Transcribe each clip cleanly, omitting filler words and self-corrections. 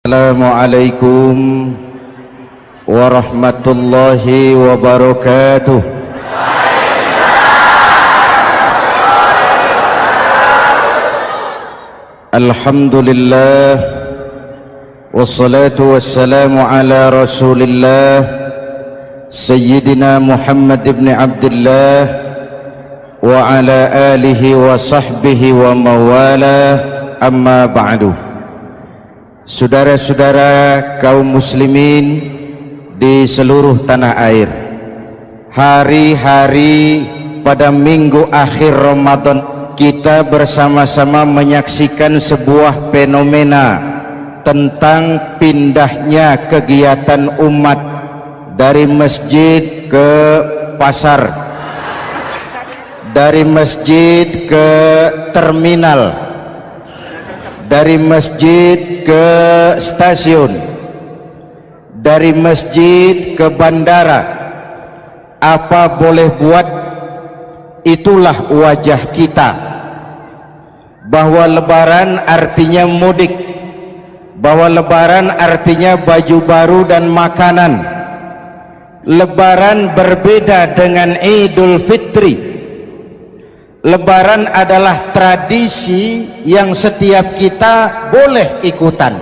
Assalamualaikum warahmatullahi wabarakatuh. Alhamdulillah wassalatu wassalamu ala Rasulillah Sayyidina Muhammad ibn Abdullah wa ala alihi wa sahbihi wa mawala, amma ba'du. Saudara-saudara kaum muslimin di seluruh tanah air, hari-hari pada minggu akhir Ramadan kita bersama-sama menyaksikan sebuah fenomena tentang pindahnya kegiatan umat dari masjid ke pasar, dari masjid ke terminal, dari masjid ke stasiun, dari masjid ke bandara. Apa boleh buat, itulah wajah kita, bahwa lebaran artinya mudik, bahwa lebaran artinya baju baru dan makanan. Lebaran berbeda dengan Idul Fitri. Lebaran adalah tradisi yang setiap kita boleh ikutan.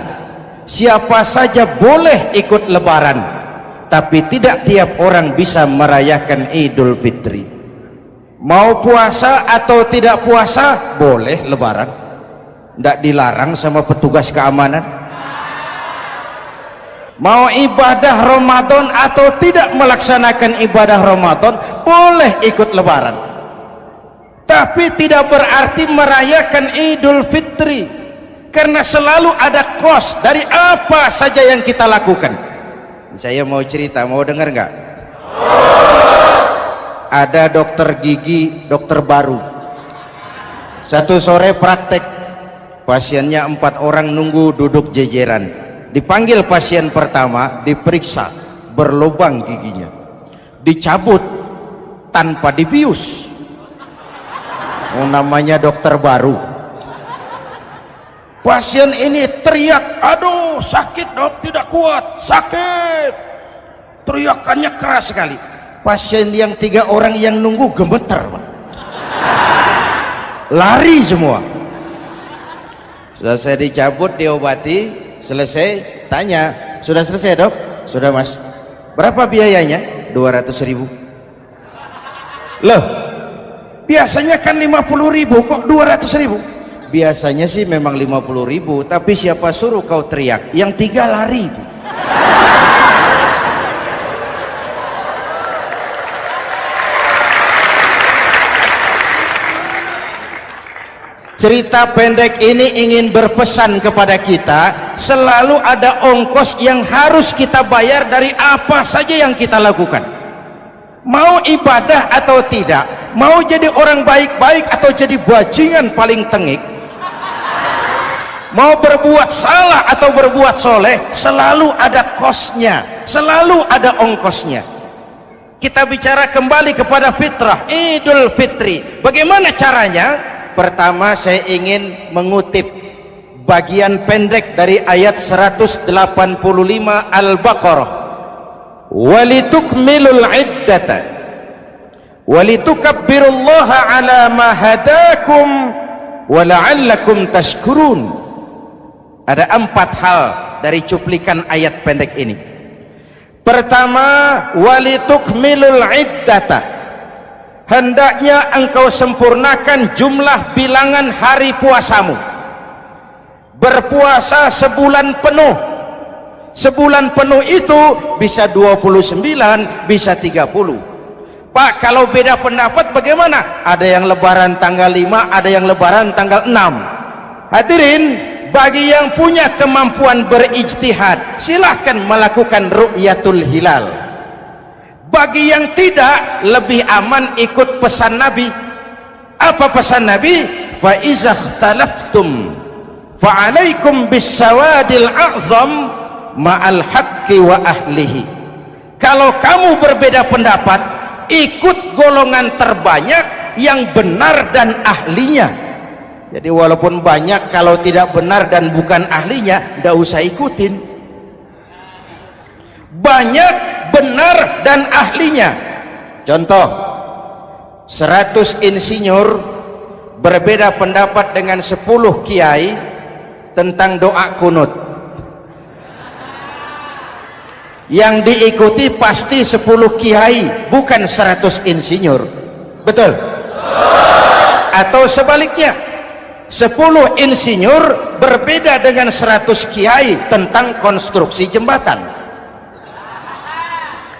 Siapa saja boleh ikut lebaran, tapi tidak tiap orang bisa merayakan Idul Fitri. Mau puasa atau tidak puasa, boleh lebaran. Tidak dilarang sama petugas keamanan. Mau ibadah Ramadan atau tidak melaksanakan ibadah Ramadan, boleh ikut lebaran. Tapi tidak berarti merayakan Idul Fitri, karena selalu ada kos dari apa saja yang kita lakukan. Saya mau cerita, mau dengar nggak? Ada dokter gigi, dokter baru. Satu sore praktek, pasiennya 4 orang nunggu duduk jejeran. Dipanggil pasien pertama, diperiksa, berlubang giginya, dicabut tanpa dibius. Namanya dokter baru. Pasien ini teriak, aduh sakit dok, tidak kuat, sakit. Teriakannya keras sekali. Pasien yang 3 orang yang nunggu gemeter, lari semua. Selesai dicabut, diobati, selesai, tanya, sudah selesai dok? Sudah mas. Berapa biayanya? 200.000. Loh, biasanya kan 50.000, kok 200.000? Biasanya sih memang 50.000, tapi siapa suruh kau teriak? Yang 3 lari. Cerita pendek ini ingin berpesan kepada kita, selalu ada ongkos yang harus kita bayar dari apa saja yang kita lakukan. Mau ibadah atau tidak, mau jadi orang baik-baik atau jadi bajingan paling tengik, mau berbuat salah atau berbuat soleh, selalu ada kosnya, selalu ada ongkosnya. Kita bicara kembali kepada fitrah, Idul Fitri. Bagaimana caranya? Pertama, saya ingin mengutip bagian pendek dari ayat 185 Al-Baqarah. Walitukmilul iddata walitukabbirullaha ala ma hadakum wala'allakum tashkurun. Ada 4 hal dari cuplikan ayat pendek ini. Pertama, walitukmilul iddata, hendaknya engkau sempurnakan jumlah bilangan hari puasamu. Berpuasa sebulan penuh. Sebulan penuh itu bisa 29, bisa 30. Pak, kalau beda pendapat bagaimana? Ada yang lebaran tanggal 5, ada yang lebaran tanggal 6. Hadirin, bagi yang punya kemampuan berijtihad, silahkan melakukan ru'yatul hilal. Bagi yang tidak, lebih aman ikut pesan Nabi. Apa pesan Nabi? Fa iza ikhtalaftum fa alaikum bisawadil a'zam ma'al haqqi wa ahlihi. Kalau kamu berbeda pendapat, ikut golongan terbanyak yang benar dan ahlinya. Jadi walaupun banyak, kalau tidak benar dan bukan ahlinya, tidak usah ikutin. Banyak benar dan ahlinya. Contoh, 100 insinyur berbeda pendapat dengan 10 kiai tentang doa kunut. Yang diikuti pasti 10 kiai, bukan 100 insinyur. Betul? Atau sebaliknya, 10 insinyur berbeda dengan 100 kiai tentang konstruksi jembatan.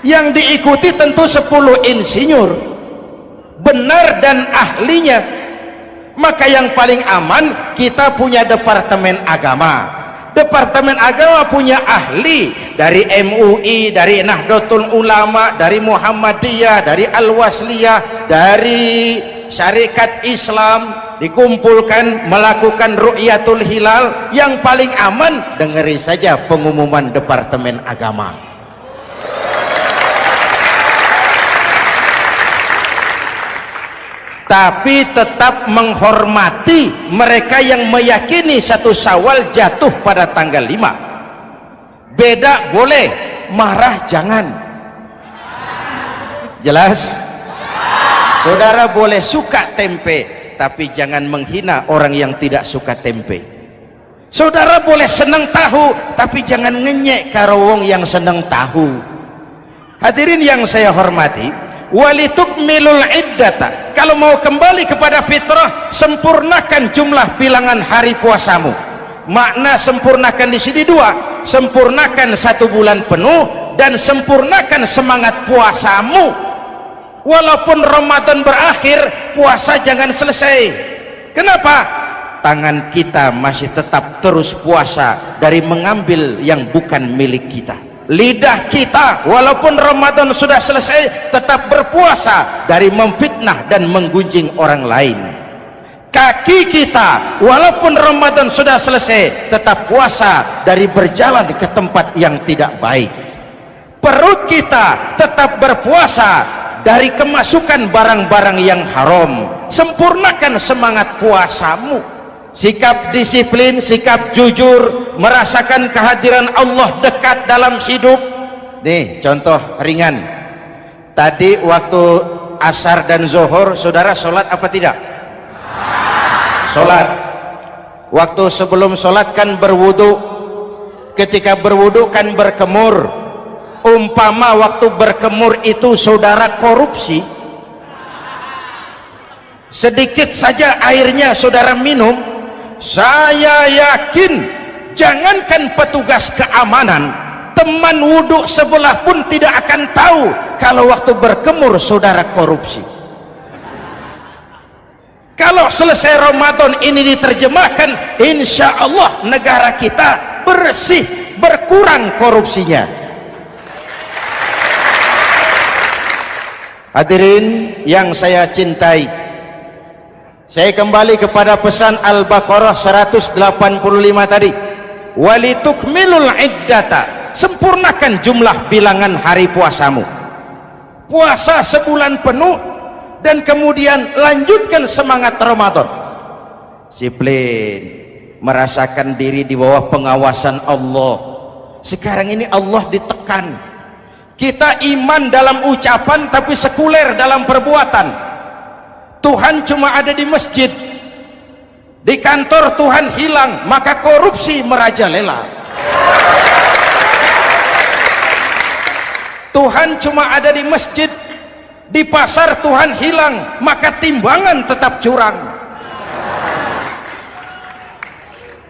Yang diikuti tentu 10 insinyur, benar dan ahlinya. Maka yang paling aman, kita punya departemen agama. Departemen agama punya ahli dari MUI, dari Nahdlatul Ulama, dari Muhammadiyah, dari Al-Wasliyah, dari Syarikat Islam, dikumpulkan melakukan ru'yatul hilal. Yang paling aman, dengeri saja pengumuman departemen agama. Tapi tetap menghormati mereka yang meyakini 1 Syawal jatuh pada tanggal 5. Beda boleh, marah jangan. Jelas? Saudara boleh suka tempe, tapi jangan menghina orang yang tidak suka tempe. Saudara boleh senang tahu, tapi jangan ngenyek karo wong yang senang tahu. Hadirin yang saya hormati, walitukmilul iddata, kalau mau kembali kepada fitrah, sempurnakan jumlah bilangan hari puasamu. Makna sempurnakan di sini 2, sempurnakan 1 bulan penuh dan sempurnakan semangat puasamu. Walaupun Ramadan berakhir, puasa jangan selesai. Kenapa? Tangan kita masih tetap terus puasa dari mengambil yang bukan milik kita. Lidah kita walaupun Ramadan sudah selesai tetap berpuasa dari memfitnah dan menggunjing orang lain. Kaki kita walaupun Ramadan sudah selesai tetap puasa dari berjalan ke tempat yang tidak baik. Perut kita tetap berpuasa dari kemasukan barang-barang yang haram. Sempurnakan semangat puasamu. Sikap disiplin, sikap jujur, merasakan kehadiran Allah dekat dalam hidup. Nih contoh ringan, tadi waktu asar dan zuhur saudara sholat apa tidak? Sholat. Waktu sebelum sholat kan berwudu, ketika berwudu kan berkemur. Umpama waktu berkemur itu saudara korupsi, sedikit saja airnya saudara minum, saya yakin jangankan petugas keamanan, teman wudhu sebelah pun tidak akan tahu kalau waktu berkemur saudara korupsi. Kalau selesai Ramadan ini diterjemahkan, insya Allah negara kita bersih, berkurang korupsinya. Hadirin yang saya cintai, saya kembali kepada pesan Al-Baqarah 185 tadi. Walitukmilul iddata, sempurnakan jumlah bilangan hari puasamu. Puasa sebulan penuh dan kemudian lanjutkan semangat Ramadan. Disiplin, merasakan diri di bawah pengawasan Allah. Sekarang ini Allah ditekan. Kita iman dalam ucapan tapi sekuler dalam perbuatan. Tuhan cuma ada di masjid, di kantor Tuhan hilang, maka korupsi merajalela. Tuhan cuma ada di masjid, di pasar Tuhan hilang, maka timbangan tetap curang.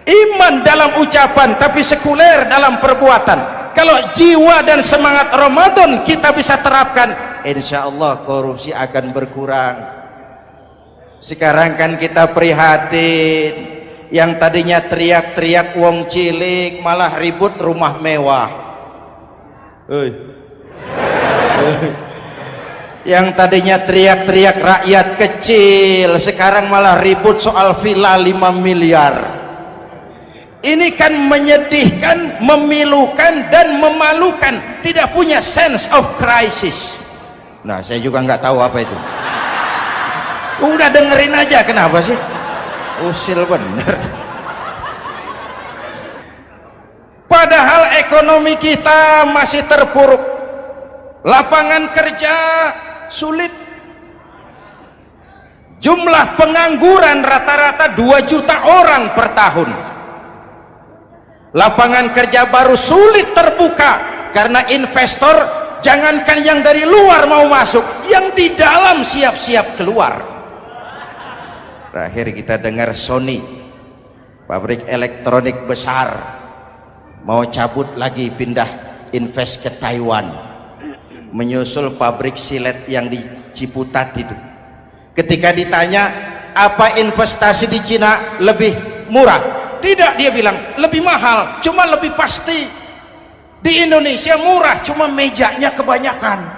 Iman dalam ucapan tapi sekuler dalam perbuatan. Kalau jiwa dan semangat Ramadan kita bisa terapkan, insya Allah korupsi akan berkurang. Sekarang kan kita prihatin, yang tadinya teriak-teriak wong cilik malah ribut rumah mewah. Yang tadinya teriak-teriak rakyat kecil, sekarang malah ribut soal villa 5 miliar. Ini kan menyedihkan, memilukan dan memalukan. Tidak punya sense of crisis. Nah, saya juga nggak tahu apa itu. Udah dengerin aja, kenapa sih? usil bener. Padahal ekonomi kita masih terpuruk, lapangan kerja sulit, jumlah pengangguran rata-rata 2 juta orang per tahun, lapangan kerja baru sulit terbuka karena investor jangankan yang dari luar mau masuk, yang di dalam siap-siap keluar. Terakhir kita dengar Sony, pabrik elektronik besar, mau cabut lagi, pindah invest ke Taiwan, menyusul pabrik silet yang di Ciputat itu. Ketika ditanya apa investasi di Cina lebih murah, tidak, dia bilang lebih mahal, cuma lebih pasti. Di Indonesia murah, cuma mejanya kebanyakan,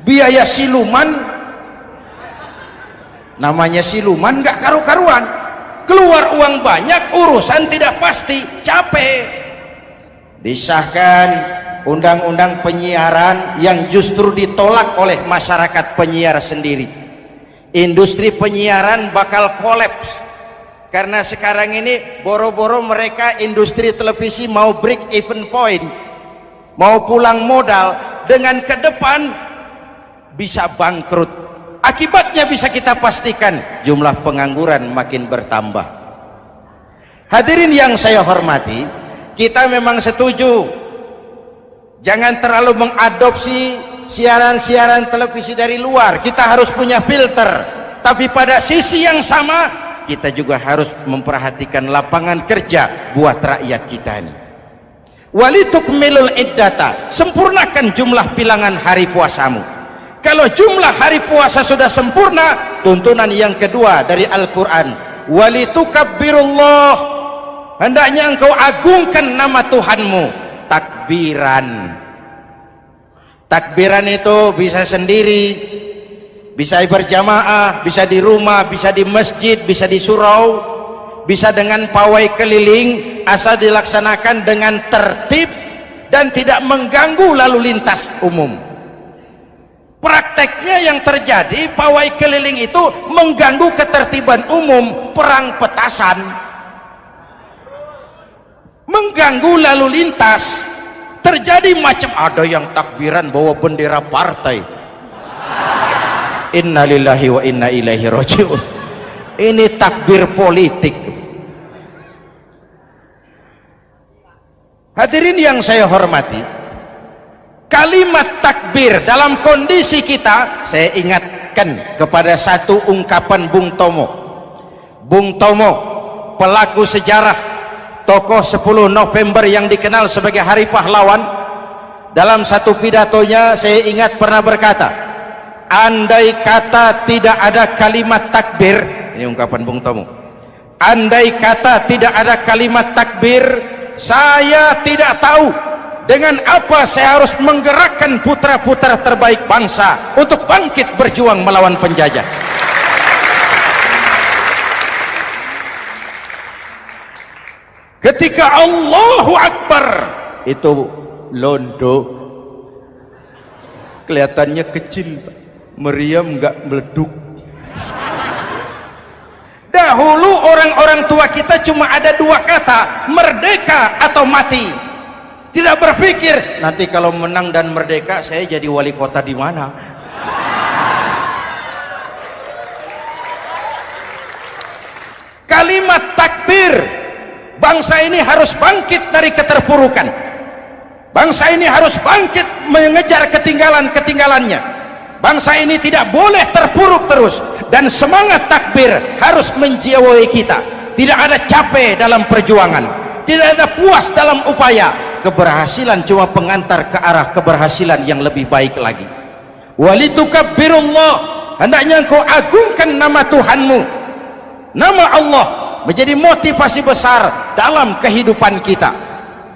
biaya siluman, namanya siluman nggak karu-karuan, keluar uang banyak, urusan tidak pasti, capek. Disahkan undang-undang penyiaran yang justru ditolak oleh masyarakat penyiar sendiri. Industri penyiaran bakal kolaps karena sekarang ini boro-boro mereka industri televisi mau break even point, mau pulang modal, dengan ke depan bisa bangkrut. Akibatnya bisa kita pastikan, jumlah pengangguran makin bertambah. Hadirin yang saya hormati, kita memang setuju jangan terlalu mengadopsi siaran-siaran televisi dari luar, kita harus punya filter. Tapi pada sisi yang sama kita juga harus memperhatikan lapangan kerja buat rakyat kita ini. Walitukmilul iddata, sempurnakan jumlah bilangan hari puasamu. Kalau jumlah hari puasa sudah sempurna, tuntunan yang kedua dari Al-Quran, walitukabbirullah, hendaknya engkau agungkan nama Tuhanmu. Takbiran, takbiran itu bisa sendiri, bisa berjamaah, bisa di rumah, bisa di masjid, bisa di surau, bisa dengan pawai keliling, asal dilaksanakan dengan tertib dan tidak mengganggu lalu lintas umum. Prakteknya yang terjadi, pawai keliling itu mengganggu ketertiban umum, perang petasan, mengganggu lalu lintas, terjadi macam ada yang takbiran bawa bendera partai. Innalillahi wa inna ilaihi raji'un. Ini takbir politik. Hadirin yang saya hormati, kalimat takbir dalam kondisi kita, saya ingatkan kepada satu ungkapan Bung Tomo. Bung Tomo, pelaku sejarah, tokoh 10 November yang dikenal sebagai Hari Pahlawan, dalam satu pidatonya saya ingat pernah berkata, andai kata tidak ada kalimat takbir, ini ungkapan Bung Tomo, andai kata tidak ada kalimat takbir, saya tidak tahu dengan apa saya harus menggerakkan putra-putra terbaik bangsa untuk bangkit berjuang melawan penjajah. Ketika Allahu Akbar itu londo, kelihatannya kecil, meriam nggak meleduk. Dahulu orang-orang tua kita cuma ada 2 kata, merdeka atau mati. Tidak berpikir nanti kalau menang dan merdeka saya jadi wali kota di mana. Kalimat takbir, bangsa ini harus bangkit dari keterpurukan. Bangsa ini harus bangkit mengejar ketinggalan-ketinggalannya. Bangsa ini tidak boleh terpuruk terus, dan semangat takbir harus menjiwai kita. Tidak ada capek dalam perjuangan, tidak ada puas dalam upaya. Keberhasilan cuma pengantar ke arah keberhasilan yang lebih baik lagi. Walitukabbirullah, hendaknya engkau agungkan nama Tuhanmu. Nama Allah menjadi motivasi besar dalam kehidupan kita.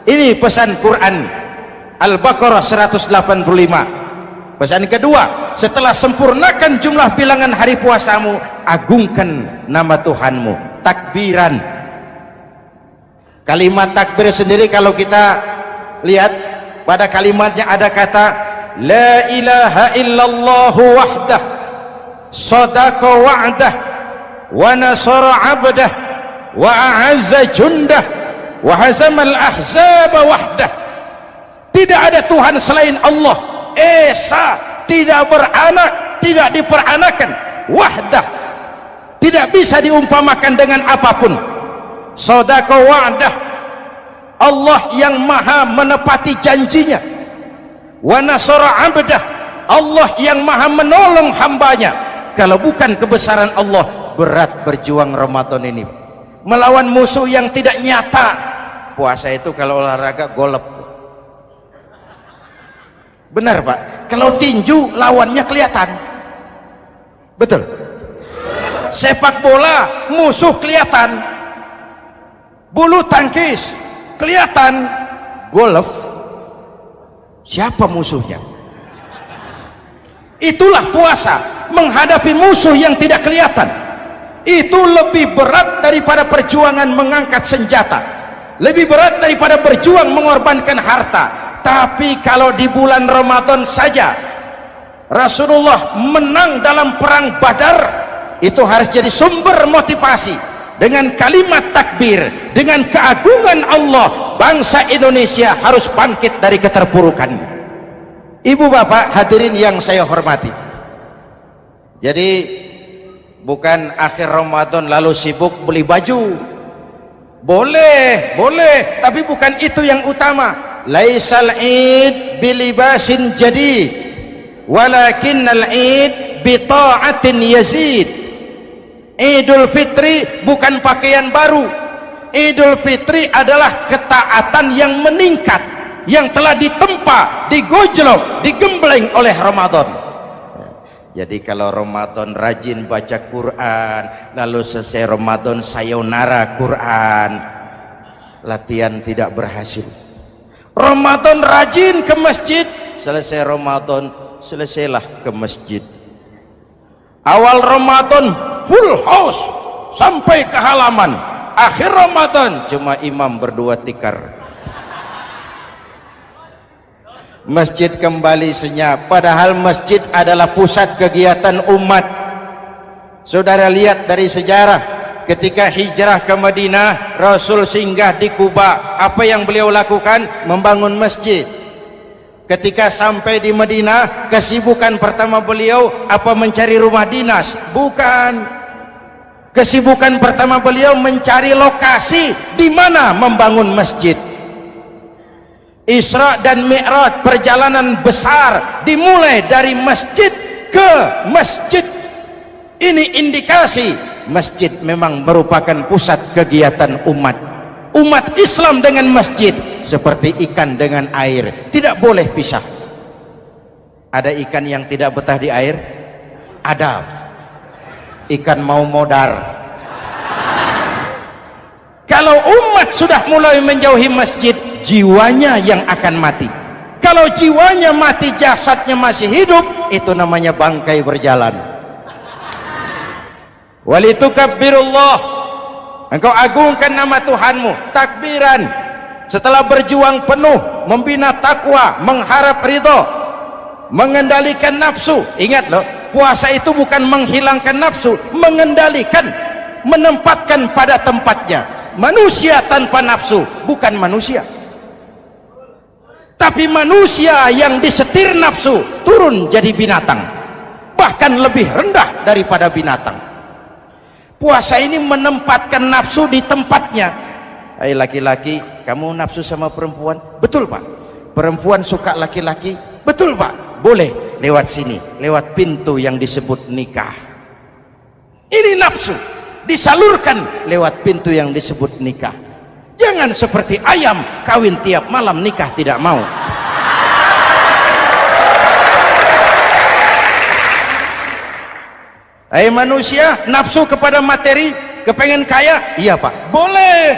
Ini pesan Quran Al-Baqarah 185. Pesan kedua, setelah sempurnakan jumlah bilangan hari puasamu, agungkan nama Tuhanmu. Takbiran. Kalimat takbir sendiri kalau kita lihat pada kalimatnya ada kata la ilaha illallah wahdah sadaqa wa'dah wa nasara 'abdah wa a'azza jundah wa hazamal ahzaba wahdah. Tidak ada Tuhan selain Allah, esa, tidak beranak, tidak diperanakan, wahdah, tidak bisa diumpamakan dengan apapun. Sadaqa wa'dah, Allah yang maha menepati janjinya. Wa nasara 'abdah, Allah yang maha menolong hambanya. Kalau bukan kebesaran Allah, berat berjuang Ramadan ini melawan musuh yang tidak nyata. Puasa itu kalau olahraga golep, benar Pak. Kalau tinju lawannya kelihatan, betul. Sepak bola musuh kelihatan, bulu tangkis kelihatan, golf siapa musuhnya? Itulah puasa, menghadapi musuh yang tidak kelihatan. Itu lebih berat daripada perjuangan mengangkat senjata, lebih berat daripada berjuang mengorbankan harta. Tapi kalau di bulan Ramadan saja Rasulullah menang dalam perang Badar, itu harus jadi sumber motivasi. Dengan kalimat takbir, dengan keagungan Allah, bangsa Indonesia harus bangkit dari keterpurukan. Ibu bapak hadirin yang saya hormati, jadi bukan akhir Ramadan lalu sibuk beli baju. Boleh, boleh, tapi bukan itu yang utama. Laisal id bilibasin jadid, walakinnal id bita'atin yazid. Idul Fitri bukan pakaian baru. Idul Fitri adalah ketaatan yang meningkat, yang telah ditempa, digojlok, digembleng oleh Ramadan. Jadi kalau Ramadan rajin baca Quran, lalu selesai Ramadan sayonara Quran, latihan tidak berhasil. Ramadan rajin ke masjid, selesai Ramadan selesailah ke masjid. Awal Ramadan full house sampai ke halaman, akhir Ramadan cuma imam berdua tikar. Masjid kembali senyap, padahal masjid adalah pusat kegiatan umat. Saudara lihat dari sejarah, ketika hijrah ke Madinah, Rasul singgah di Kuba. Apa yang beliau lakukan? Membangun masjid. Ketika sampai di Madinah, kesibukan pertama beliau apa? Mencari rumah dinas? Bukan. Kesibukan pertama beliau mencari lokasi di mana membangun masjid. Isra dan Mi'raj, perjalanan besar dimulai dari masjid ke masjid. Ini indikasi masjid memang merupakan pusat kegiatan umat. Umat Islam dengan masjid seperti ikan dengan air, tidak boleh pisah. Ada ikan yang tidak betah di air? Ada. Ikan mau modar. Kalau umat sudah mulai menjauhi masjid, jiwanya yang akan mati. Kalau jiwanya mati, jasadnya masih hidup, itu namanya bangkai berjalan. Walitukabbirullah, engkau agungkan nama Tuhanmu. Takbiran, setelah berjuang penuh membina takwa, mengharap ridho, mengendalikan nafsu. Ingat loh, puasa itu bukan menghilangkan nafsu, mengendalikan, menempatkan pada tempatnya. Manusia tanpa nafsu bukan manusia, tapi manusia yang disetir nafsu turun jadi binatang, bahkan lebih rendah daripada binatang. Puasa ini menempatkan nafsu di tempatnya. Hai laki-laki, kamu nafsu sama perempuan? Betul Pak. Perempuan suka laki-laki? Betul Pak. Boleh lewat sini, lewat pintu yang disebut nikah. Ini nafsu disalurkan lewat pintu yang disebut nikah. Jangan seperti ayam kawin tiap malam, nikah tidak mau. Hai manusia, nafsu kepada materi, kepengen kaya? Iya Pak, boleh.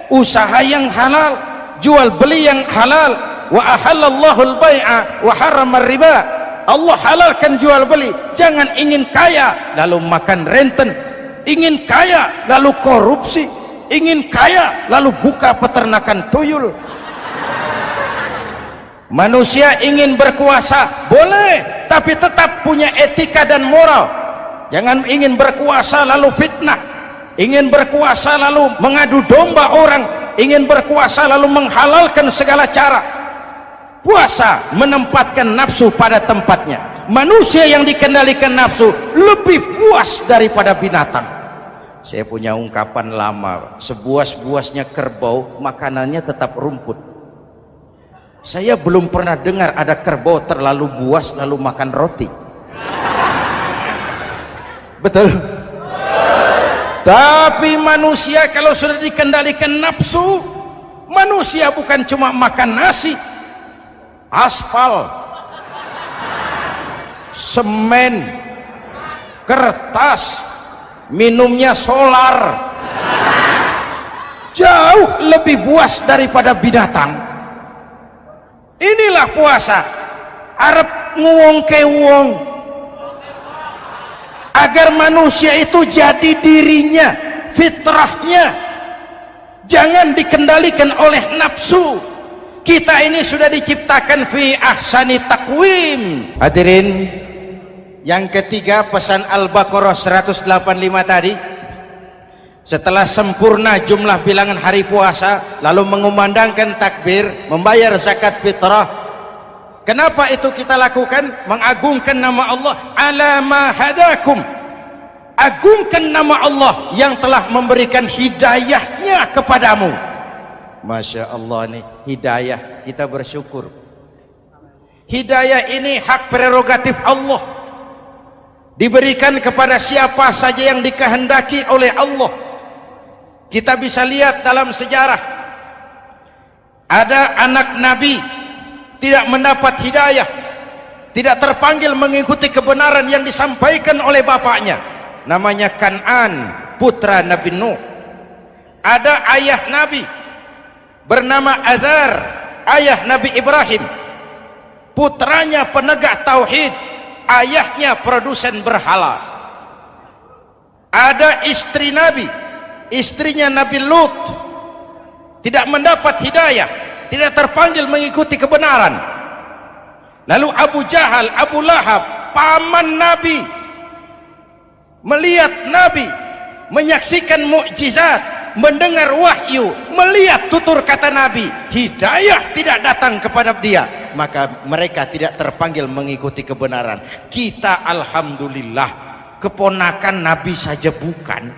Usaha yang halal, jual beli yang halal. Wa ahallallahu al-bai'a wa harrama riba. Allah halalkan jual beli. Jangan ingin kaya lalu makan renten, ingin kaya lalu korupsi, ingin kaya lalu buka peternakan tuyul. Manusia ingin berkuasa, boleh, tapi tetap punya etika dan moral. Jangan ingin berkuasa lalu fitnah, ingin berkuasa lalu mengadu domba orang, ingin berkuasa lalu menghalalkan segala cara. Puasa menempatkan nafsu pada tempatnya. Manusia yang dikendalikan nafsu lebih puas daripada binatang. Saya punya ungkapan lama, sebuas-buasnya kerbau makanannya tetap rumput. Saya belum pernah dengar ada kerbau terlalu buas lalu makan roti. Betul? Tapi manusia kalau sudah dikendalikan nafsu, manusia bukan cuma makan nasi, aspal, semen, kertas, minumnya solar, jauh lebih buas daripada binatang. Inilah puasa, arep nguwong ke wong, agar manusia itu jadi dirinya, fitrahnya, jangan dikendalikan oleh nafsu. Kita ini sudah diciptakan fi ahsani takwim. Hadirin, yang ketiga pesan Al-Baqarah 185 tadi, setelah sempurna jumlah bilangan hari puasa lalu mengumandangkan takbir, membayar zakat fitrah. Kenapa itu kita lakukan? Mengagungkan nama Allah, ala ma hadakum, agungkan nama Allah yang telah memberikan hidayahnya kepadamu. Masya Allah nih, hidayah, kita bersyukur. Hidayah ini hak prerogatif Allah, diberikan kepada siapa saja yang dikehendaki oleh Allah. Kita bisa lihat dalam sejarah, ada anak Nabi tidak mendapat hidayah, tidak terpanggil mengikuti kebenaran yang disampaikan oleh bapaknya, namanya Kan'an, putra Nabi Nuh. Ada ayah Nabi bernama Azar, ayah Nabi Ibrahim, putranya penegak tauhid, ayahnya produsen berhala. Ada istri Nabi, istrinya Nabi Lut, tidak mendapat hidayah, tidak terpanggil mengikuti kebenaran. Lalu Abu Jahal, Abu Lahab, paman Nabi, melihat Nabi, menyaksikan mukjizat, mendengar wahyu, melihat tutur kata Nabi, hidayah tidak datang kepada dia, maka mereka tidak terpanggil mengikuti kebenaran. Kita alhamdulillah keponakan Nabi saja bukan,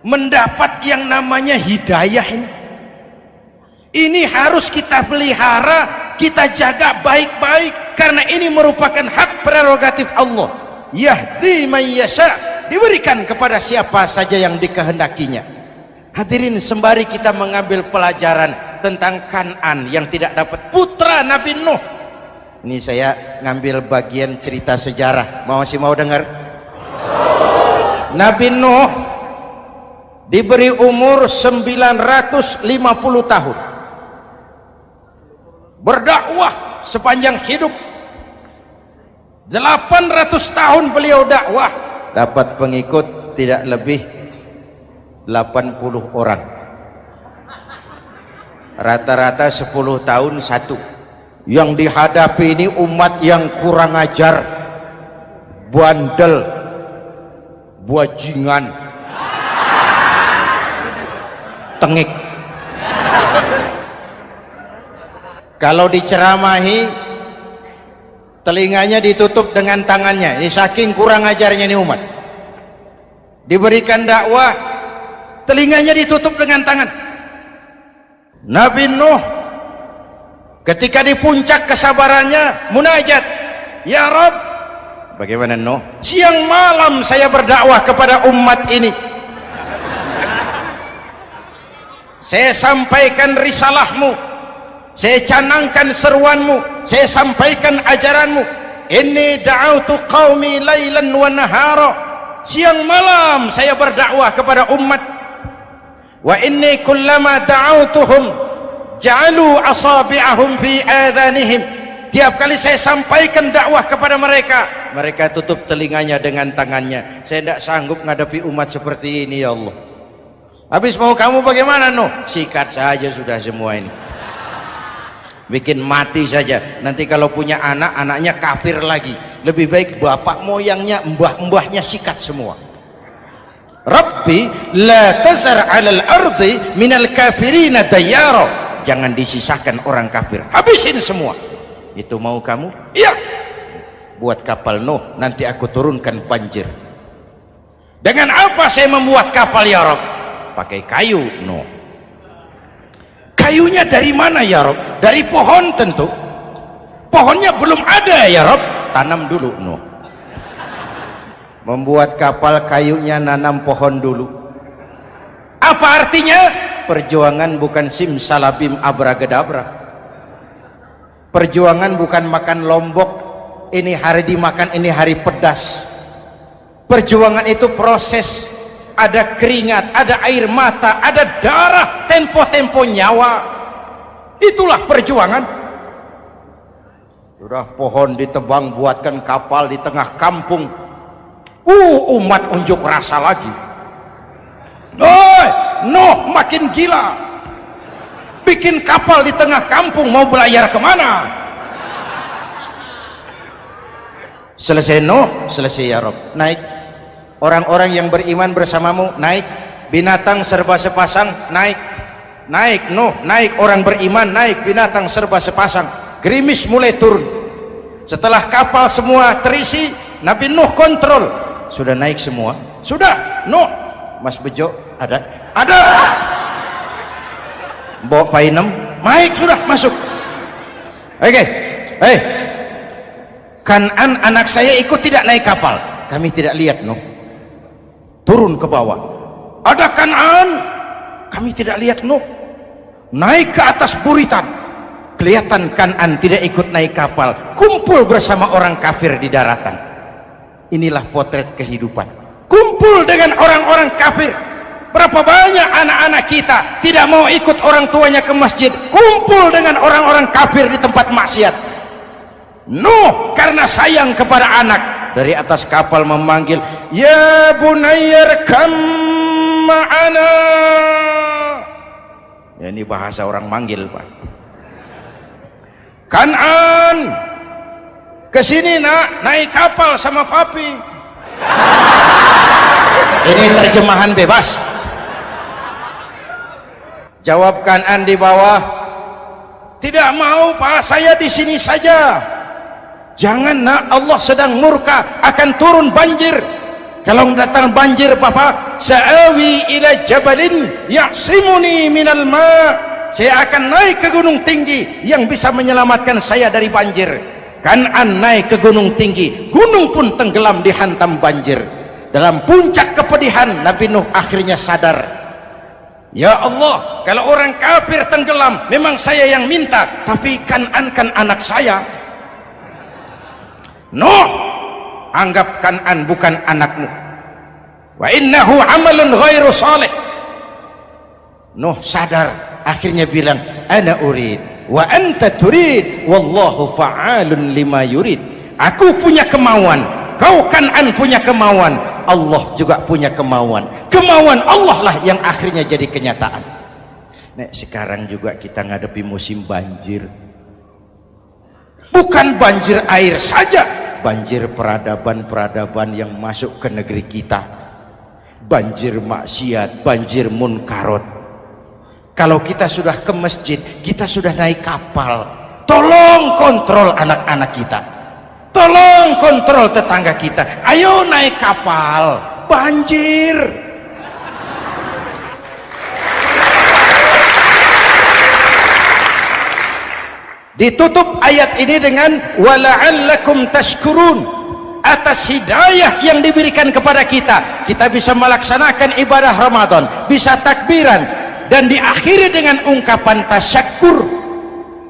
mendapat yang namanya hidayah ini. Ini harus kita pelihara, kita jaga baik-baik, karena ini merupakan hak prerogatif Allah. Yahdi man yasha, diberikan kepada siapa saja yang dikehendakinya. Hadirin, sembari kita mengambil pelajaran tentang Kan'an yang tidak dapat, putra Nabi Nuh. Ini saya ngambil bagian cerita sejarah, masih mau dengar? Nabi Nuh diberi umur 950 tahun, berdakwah sepanjang hidup. 800 tahun beliau dakwah, dapat pengikut tidak lebih 80 orang, rata-rata 10 tahun satu. Yang dihadapi ini umat yang kurang ajar, bandel, bajingan, tengik. Kalau diceramahi, telinganya ditutup dengan tangannya. Ini saking kurang ajarnya ini umat. Diberikan dakwah, telinganya ditutup dengan tangan. Nabi Nuh ketika di puncak kesabarannya munajat, ya Rabb, bagaimana Nuh? Siang malam saya berdakwah kepada umat ini, saya sampaikan risalahmu, saya canangkan seruanmu, saya sampaikan ajaranmu. Inni da'autu qaumi lailan wa nahara, siang malam saya berdakwah kepada umat. Wa inni kullama da'autuhum ja'alu asabi'ahum fi adhanihim, tiap kali saya sampaikan dakwah kepada mereka, mereka tutup telinganya dengan tangannya. Saya tidak sanggup menghadapi umat seperti ini, ya Allah. Habis mau kamu bagaimana Nuh? Sikat saja sudah semua ini. bikin mati saja. Nanti kalau punya anak, anaknya kafir lagi. Lebih baik bapak moyangnya, mbah-mbahnya sikat semua. Rabbi la tazar 'alal ardi minal kafirina dayyara. Jangan disisakan orang kafir, habisin semua. Itu mau kamu? Iya. Buat kapal Nuh, nanti aku turunkan banjir. Dengan apa saya membuat kapal ya Rabb? Pakai kayu Nuh. Kayunya dari mana ya Rob? Dari pohon tentu. Pohonnya belum ada ya Rob. Tanam dulu Nuh. Membuat kapal kayunya nanam pohon dulu. Apa artinya? Perjuangan bukan simsalabim abragedabra. Perjuangan bukan makan lombok, ini hari dimakan, ini hari pedas. Perjuangan itu proses. Ada keringat, ada air mata, ada darah, tempo-tempo nyawa. Itulah perjuangan. Sudah pohon ditebang, buatkan kapal di tengah kampung. Umat unjuk rasa lagi. Nuh makin gila. Bikin kapal di tengah kampung, mau belayar kemana? Selesai Nuh, selesai ya Rob. Naik. Orang-orang yang beriman bersamamu naik, binatang serba sepasang naik, naik Nuh, naik orang beriman naik, binatang serba sepasang. Gerimis mulai turun. Setelah kapal semua terisi, Nabi Nuh kontrol. Sudah naik semua? Sudah. Nuh, Mas Bejo ada? Ada. Mbok Painem, naik sudah masuk. Oke. Kan'an anak saya ikut tidak naik kapal. Kami tidak lihat Nuh. Turun ke bawah. Ada Kan'an, kami tidak lihat Nuh. Naik ke atas buritan, kelihatan Kan'an tidak ikut naik kapal, kumpul bersama orang kafir di daratan. Inilah potret kehidupan. Kumpul dengan orang-orang kafir. Berapa banyak anak-anak kita tidak mau ikut orang tuanya ke masjid, kumpul dengan orang-orang kafir di tempat maksiat. Nuh karena sayang kepada anak, dari atas kapal memanggil, ya bunayyarkam ma'ana. Ya, ini bahasa orang manggil Pak. Kan'an, kesini nak, naik kapal sama papi. Ini terjemahan bebas. Jawab Kan'an di bawah, tidak mau Pak, saya di sini saja. Jangan nak, Allah sedang murka, akan turun banjir. Kalau datang banjir Bapak, sa'awi ila jabalin ya'simuni minal ma'. Saya akan naik ke gunung tinggi yang bisa menyelamatkan saya dari banjir. Kan'an naik ke gunung tinggi, gunung pun tenggelam dihantam banjir. Dalam puncak kepedihan, Nabi Nuh akhirnya sadar, ya Allah, kalau orang kafir tenggelam memang saya yang minta, tapi Kan'an kan anak saya. Nuh, anggap Kan'an bukan anakmu. Wa innahu amalun ghairu salih. Nuh sadar, akhirnya bilang, ana urid wa anta turid wallahu fa'alun lima yurid. Aku punya kemauan, kau Kan'an punya kemauan, Allah juga punya kemauan. Kemauan Allah lah yang akhirnya jadi kenyataan. Nek sekarang juga kita ngadepi musim banjir. Bukan banjir air saja, banjir peradaban-peradaban yang masuk ke negeri kita. Banjir maksiat, banjir munkarot. Kalau kita sudah ke masjid, kita sudah naik kapal, tolong kontrol anak-anak kita, tolong kontrol tetangga kita. Ayo naik kapal, banjir. Ditutup ayat ini dengan wala'allakum tashkurun. Atas hidayah yang diberikan kepada kita, kita bisa melaksanakan ibadah Ramadan, bisa takbiran, dan diakhiri dengan ungkapan tasyakkur.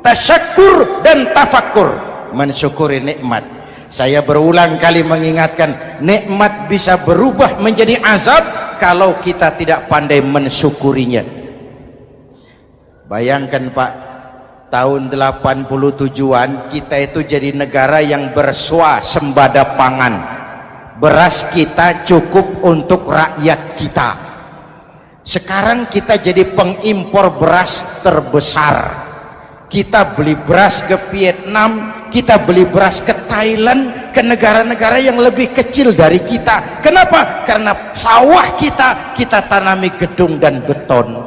Tasyakkur dan tafakkur, mensyukuri nikmat. Saya berulang kali mengingatkan, nikmat bisa berubah menjadi azab kalau kita tidak pandai mensyukurinya. Bayangkan Pak, tahun 87-an kita itu jadi negara yang berswasembada pangan. Beras kita cukup untuk rakyat kita. Sekarang kita jadi pengimpor beras terbesar. Kita beli beras ke Vietnam, kita beli beras ke Thailand, ke negara-negara yang lebih kecil dari kita. Kenapa? Karena sawah kita tanami gedung dan beton.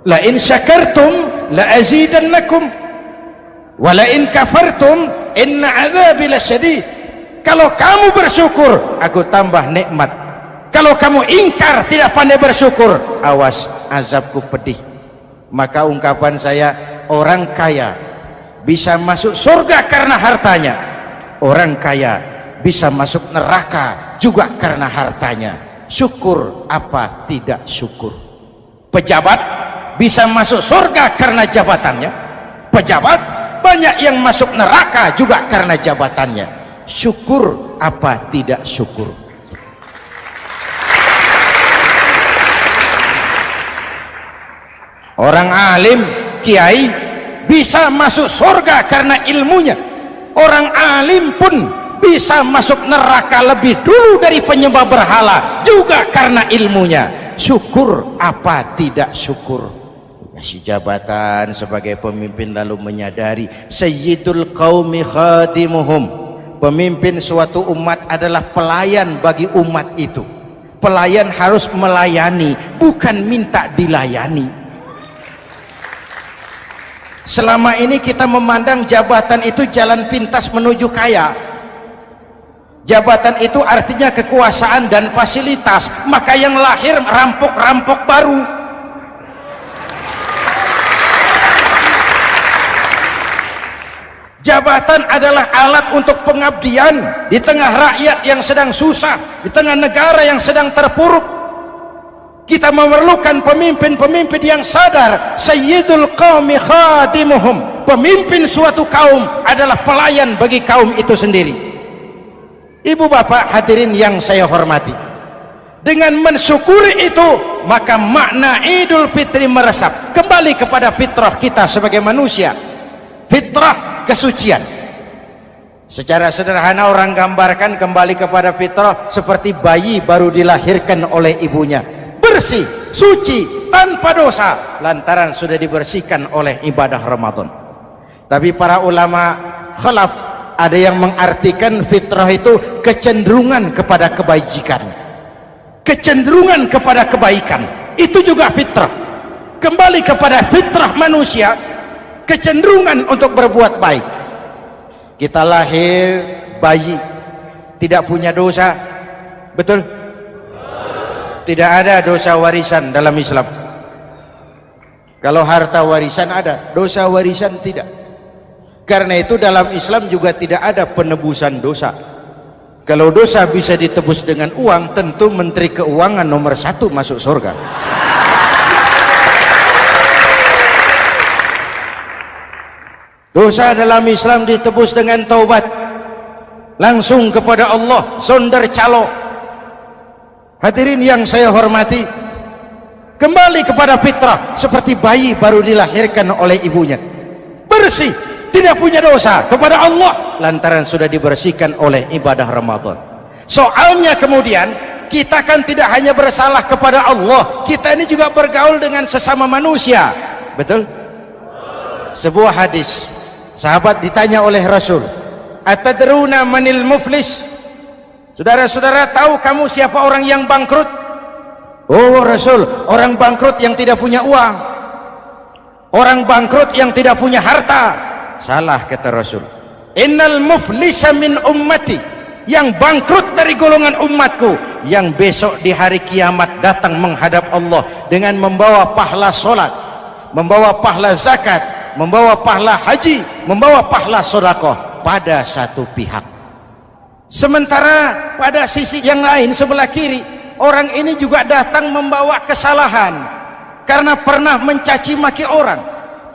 La in syakartum la azidannakum wa la in kafartum inna adzabi lasyadid. Kalau kamu bersyukur, aku tambah nikmat. Kalau kamu ingkar, tidak pandai bersyukur, awas, azabku pedih. Maka ungkapan saya, orang kaya bisa masuk surga karena hartanya, orang kaya bisa masuk neraka juga karena hartanya. Syukur apa tidak syukur? Pejabat bisa masuk surga karena jabatannya, pejabat banyak yang masuk neraka juga karena jabatannya. Syukur apa tidak syukur? Orang alim, kiai bisa masuk surga karena ilmunya. Orang alim pun bisa masuk neraka lebih dulu dari penyembah berhala juga karena ilmunya. Syukur apa tidak syukur? Kasih jabatan sebagai pemimpin lalu menyadari sayyidul qaumi khadimuhum. Pemimpin suatu umat adalah pelayan bagi umat itu. Pelayan harus melayani, bukan minta dilayani. Selama ini kita memandang jabatan itu jalan pintas menuju kaya. Jabatan itu artinya kekuasaan dan fasilitas, maka yang lahir rampok-rampok baru. Jabatan adalah alat untuk pengabdian di tengah rakyat yang sedang susah, di tengah negara yang sedang terpuruk. Kita memerlukan pemimpin-pemimpin yang sadar sayyidul qaumi khadimuhum. Pemimpin suatu kaum adalah pelayan bagi kaum itu sendiri. Ibu bapak hadirin yang saya hormati, dengan mensyukuri itu maka makna Idul Fitri meresap kembali kepada fitrah kita sebagai manusia, fitrah kesucian. Secara sederhana orang gambarkan kembali kepada fitrah seperti bayi baru dilahirkan oleh ibunya, bersih, suci, tanpa dosa, lantaran sudah dibersihkan oleh ibadah Ramadan. Tapi para ulama khalaf ada yang mengartikan fitrah itu kecenderungan kepada kebajikan, kecenderungan kepada kebaikan, itu juga fitrah. Kembali kepada fitrah manusia, kecenderungan untuk berbuat baik. Kita lahir bayi tidak punya dosa, betul? Tidak ada dosa warisan dalam Islam. Kalau harta warisan ada, dosa warisan tidak. Karena itu dalam Islam juga tidak ada penebusan dosa. Kalau dosa bisa ditebus dengan uang, tentu Menteri Keuangan nomor 1 masuk surga. Dosa dalam Islam ditebus dengan taubat, langsung kepada Allah, sonder calo. Hadirin yang saya hormati, kembali kepada fitrah seperti bayi baru dilahirkan oleh ibunya, bersih, tidak punya dosa kepada Allah lantaran sudah dibersihkan oleh ibadah Ramadan. Soalnya kemudian kita kan tidak hanya bersalah kepada Allah, kita ini juga bergaul dengan sesama manusia, betul? Sebuah hadis, sahabat ditanya oleh Rasul, atadruna manil muflis? Saudara-saudara, tahu kamu siapa orang yang bangkrut? Oh Rasul, orang bangkrut yang tidak punya uang, orang bangkrut yang tidak punya harta. Salah kata Rasul, innal muflisa min ummati, yang bangkrut dari golongan umatku, yang besok di hari kiamat datang menghadap Allah dengan membawa pahala solat, membawa pahala zakat, membawa pahala haji, membawa pahala sedekah pada satu pihak. Sementara pada sisi yang lain sebelah kiri, orang ini juga datang membawa kesalahan karena pernah mencaci maki orang,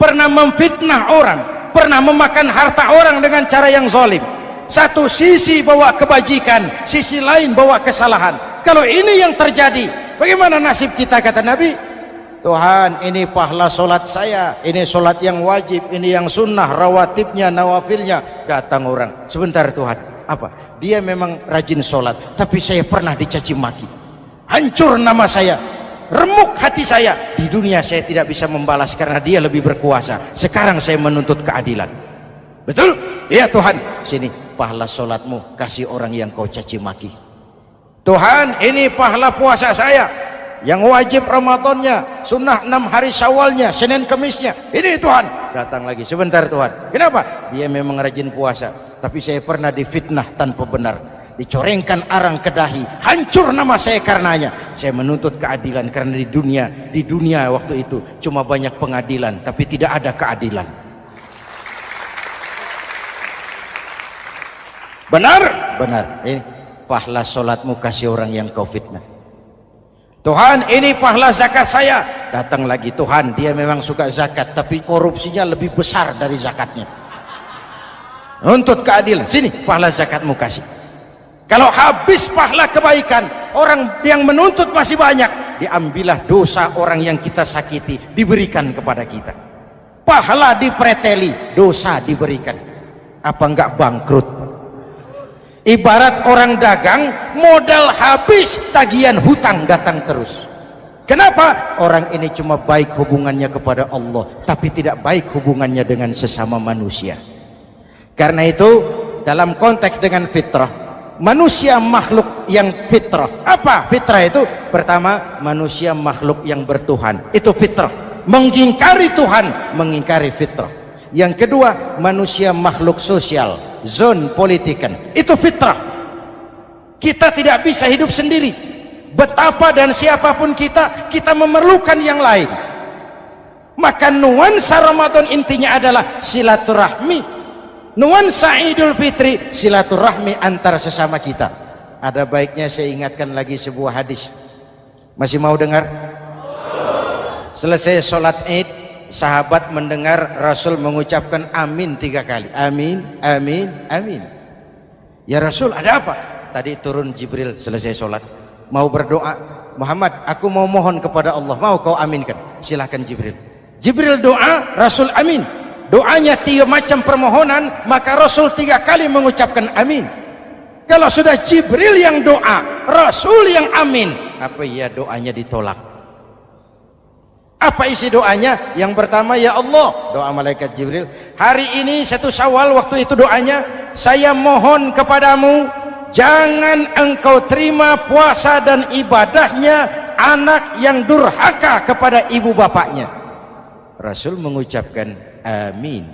pernah memfitnah orang, pernah memakan harta orang dengan cara yang zalim. Satu sisi bawa kebajikan, sisi lain bawa kesalahan. Kalau ini yang terjadi, bagaimana nasib kita? Kata Nabi, Tuhan, ini pahala solat saya, ini solat yang wajib, ini yang sunnah, rawatibnya, nawafilnya. Datang orang, sebentar Tuhan, apa? Dia memang rajin solat, tapi saya pernah dicaci maki, hancur nama saya. remuk hati saya. Di dunia saya tidak bisa membalas karena dia lebih berkuasa. Sekarang saya menuntut keadilan. Betul? Ya Tuhan, sini pahala sholatmu kasih orang yang kau caci maki. Tuhan, ini pahala puasa saya yang wajib Ramadannya, sunnah 6 hari Syawalnya, Senin Kemisnya. Ini Tuhan. Datang lagi, sebentar Tuhan. Kenapa? Dia memang rajin puasa, tapi saya pernah difitnah tanpa benar, dicorengkan arang ke dahi, hancur nama saya karenanya. Saya menuntut keadilan karena di dunia waktu itu cuma banyak pengadilan tapi tidak ada keadilan. Benar? Benar. Ini pahala sholatmu kasih orang yang kau fitnah. Tuhan, ini pahala zakat saya. Datang lagi, Tuhan, dia memang suka zakat tapi korupsinya lebih besar dari zakatnya. Nuntut keadilan. Sini pahala zakatmu kasih. Kalau habis pahala kebaikan, orang yang menuntut masih banyak, diambillah dosa orang yang kita sakiti, diberikan kepada kita. Pahala dipreteli, dosa diberikan. Apa enggak bangkrut? Ibarat orang dagang, modal habis, tagihan hutang datang terus. Kenapa? Orang ini cuma baik hubungannya kepada Allah, tapi tidak baik hubungannya dengan sesama manusia. Karena itu, dalam konteks dengan fitrah, manusia makhluk yang fitrah. Apa fitrah itu? Pertama, manusia makhluk yang bertuhan. Itu fitrah. Mengingkari Tuhan, mengingkari fitrah. Yang kedua, manusia makhluk sosial, zon politikan. Itu fitrah. Kita tidak bisa hidup sendiri. Betapa dan siapapun kita memerlukan yang lain. Maka nuansa Ramadan intinya adalah silaturahmi. Nuansa Idul Fitri silaturahmi antar sesama kita. Ada baiknya saya ingatkan lagi sebuah hadis. Masih mau dengar? Selesai sholat Id, sahabat mendengar Rasul mengucapkan amin 3 kali. Amin, amin, amin. Ya Rasul, ada apa? Tadi turun Jibril selesai sholat, mau berdoa. Muhammad, aku mau mohon kepada Allah, mau kau aminkan? Silahkan Jibril. Jibril doa, Rasul amin. Doanya 3 macam permohonan, maka Rasul 3 kali mengucapkan amin. Kalau sudah Jibril yang doa, Rasul yang amin, apa iya doanya ditolak? Apa isi doanya? Yang pertama, ya Allah, doa malaikat Jibril, hari ini 1 Syawal, waktu itu doanya, saya mohon kepadamu, jangan engkau terima puasa dan ibadahnya anak yang durhaka kepada ibu bapaknya. Rasul mengucapkan amin.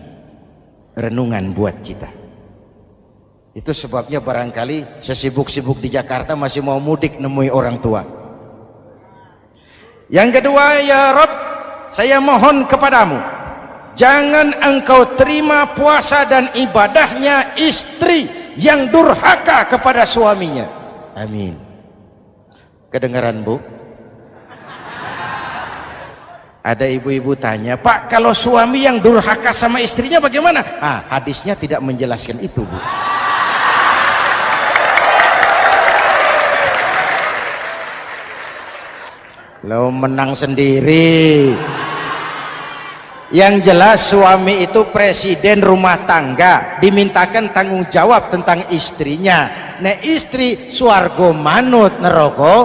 Renungan buat kita. Itu sebabnya barangkali sesibuk-sibuk di Jakarta masih mau mudik nemui orang tua. Yang kedua, ya Rabb, saya mohon kepadamu, jangan engkau terima puasa dan ibadahnya istri yang durhaka kepada suaminya. Amin. Kedengaran Bu? Ada ibu-ibu tanya, Pak, kalau suami yang durhaka sama istrinya bagaimana? Hadisnya tidak menjelaskan itu, Bu. Lo menang sendiri. Yang jelas suami itu presiden rumah tangga, dimintakan tanggung jawab tentang istrinya. Nah, istri swargo manut neraka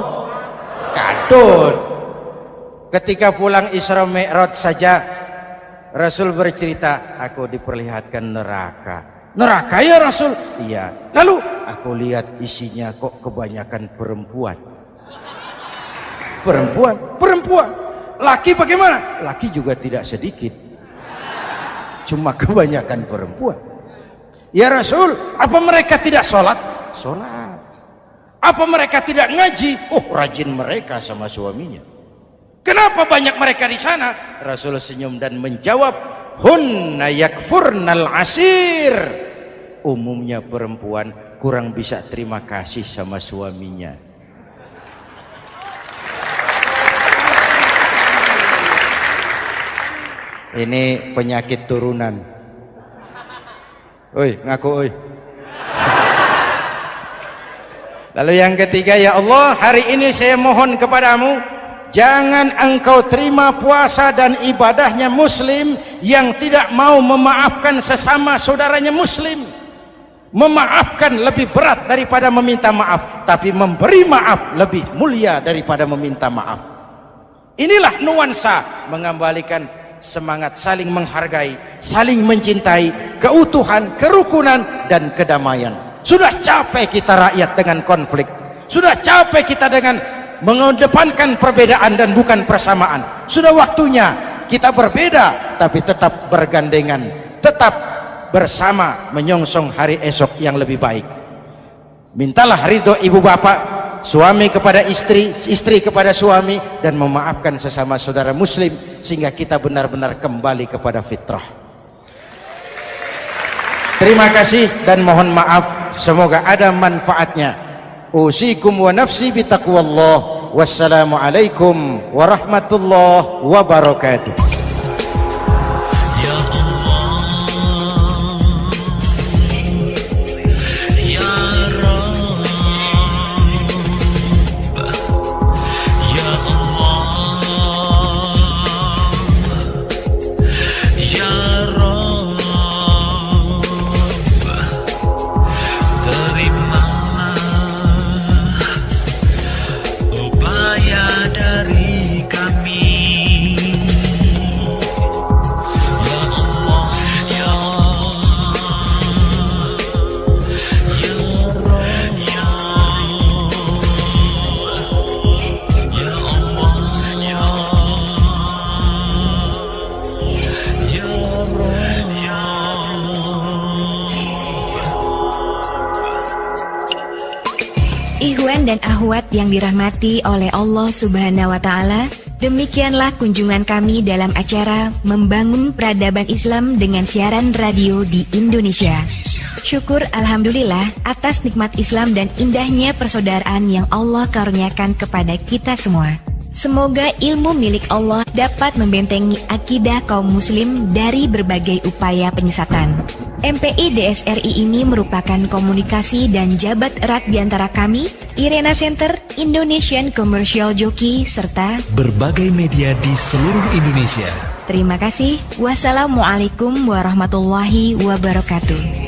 kadut. Ketika pulang Isra Mi'raj saja Rasul bercerita, aku diperlihatkan neraka. Neraka ya Rasul? Iya. Lalu aku lihat isinya kok kebanyakan perempuan. Perempuan. Laki bagaimana? Laki juga tidak sedikit. Cuma kebanyakan perempuan. Ya Rasul, apa mereka tidak sholat? Sholat. Apa mereka tidak ngaji? Oh, rajin mereka sama suaminya. Kenapa banyak mereka di sana? Rasul senyum dan menjawab, hunna yakfurnal asir. Umumnya perempuan kurang bisa terima kasih sama suaminya. Ini penyakit turunan. Oi, ngaku oi. Lalu yang ketiga, ya Allah, hari ini saya mohon kepadamu, jangan engkau terima puasa dan ibadahnya muslim yang tidak mau memaafkan sesama saudaranya muslim. Memaafkan lebih berat daripada meminta maaf, tapi memberi maaf lebih mulia daripada meminta maaf. Inilah nuansa mengembalikan semangat saling menghargai, saling mencintai, keutuhan, kerukunan, dan kedamaian. Sudah capek kita rakyat dengan konflik. Sudah capek kita dengan mengedepankan perbedaan dan bukan persamaan. Sudah waktunya kita berbeda tapi tetap bergandengan, tetap bersama menyongsong hari esok yang lebih baik. Mintalah ridho ibu bapak, suami kepada istri, istri kepada suami, dan memaafkan sesama saudara muslim sehingga kita benar-benar kembali kepada fitrah. Terima kasih dan mohon maaf, semoga ada manfaatnya. Usikum wa nafsi bitaqwallah. Wassalamualaikum warahmatullahi wabarakatuh. Ikhwan dan akhwat yang dirahmati oleh Allah Subhanahu wa Ta'ala, demikianlah kunjungan kami dalam acara Membangun Peradaban Islam dengan siaran radio di Indonesia. Syukur alhamdulillah atas nikmat Islam dan indahnya persaudaraan yang Allah karuniakan kepada kita semua. Semoga ilmu milik Allah dapat membentengi akidah kaum muslim dari berbagai upaya penyesatan. MPI DSRI ini merupakan komunikasi dan jabat erat di antara kami, Irena Center, Indonesian Commercial Jockey, serta berbagai media di seluruh Indonesia. Terima kasih. Wassalamualaikum warahmatullahi wabarakatuh.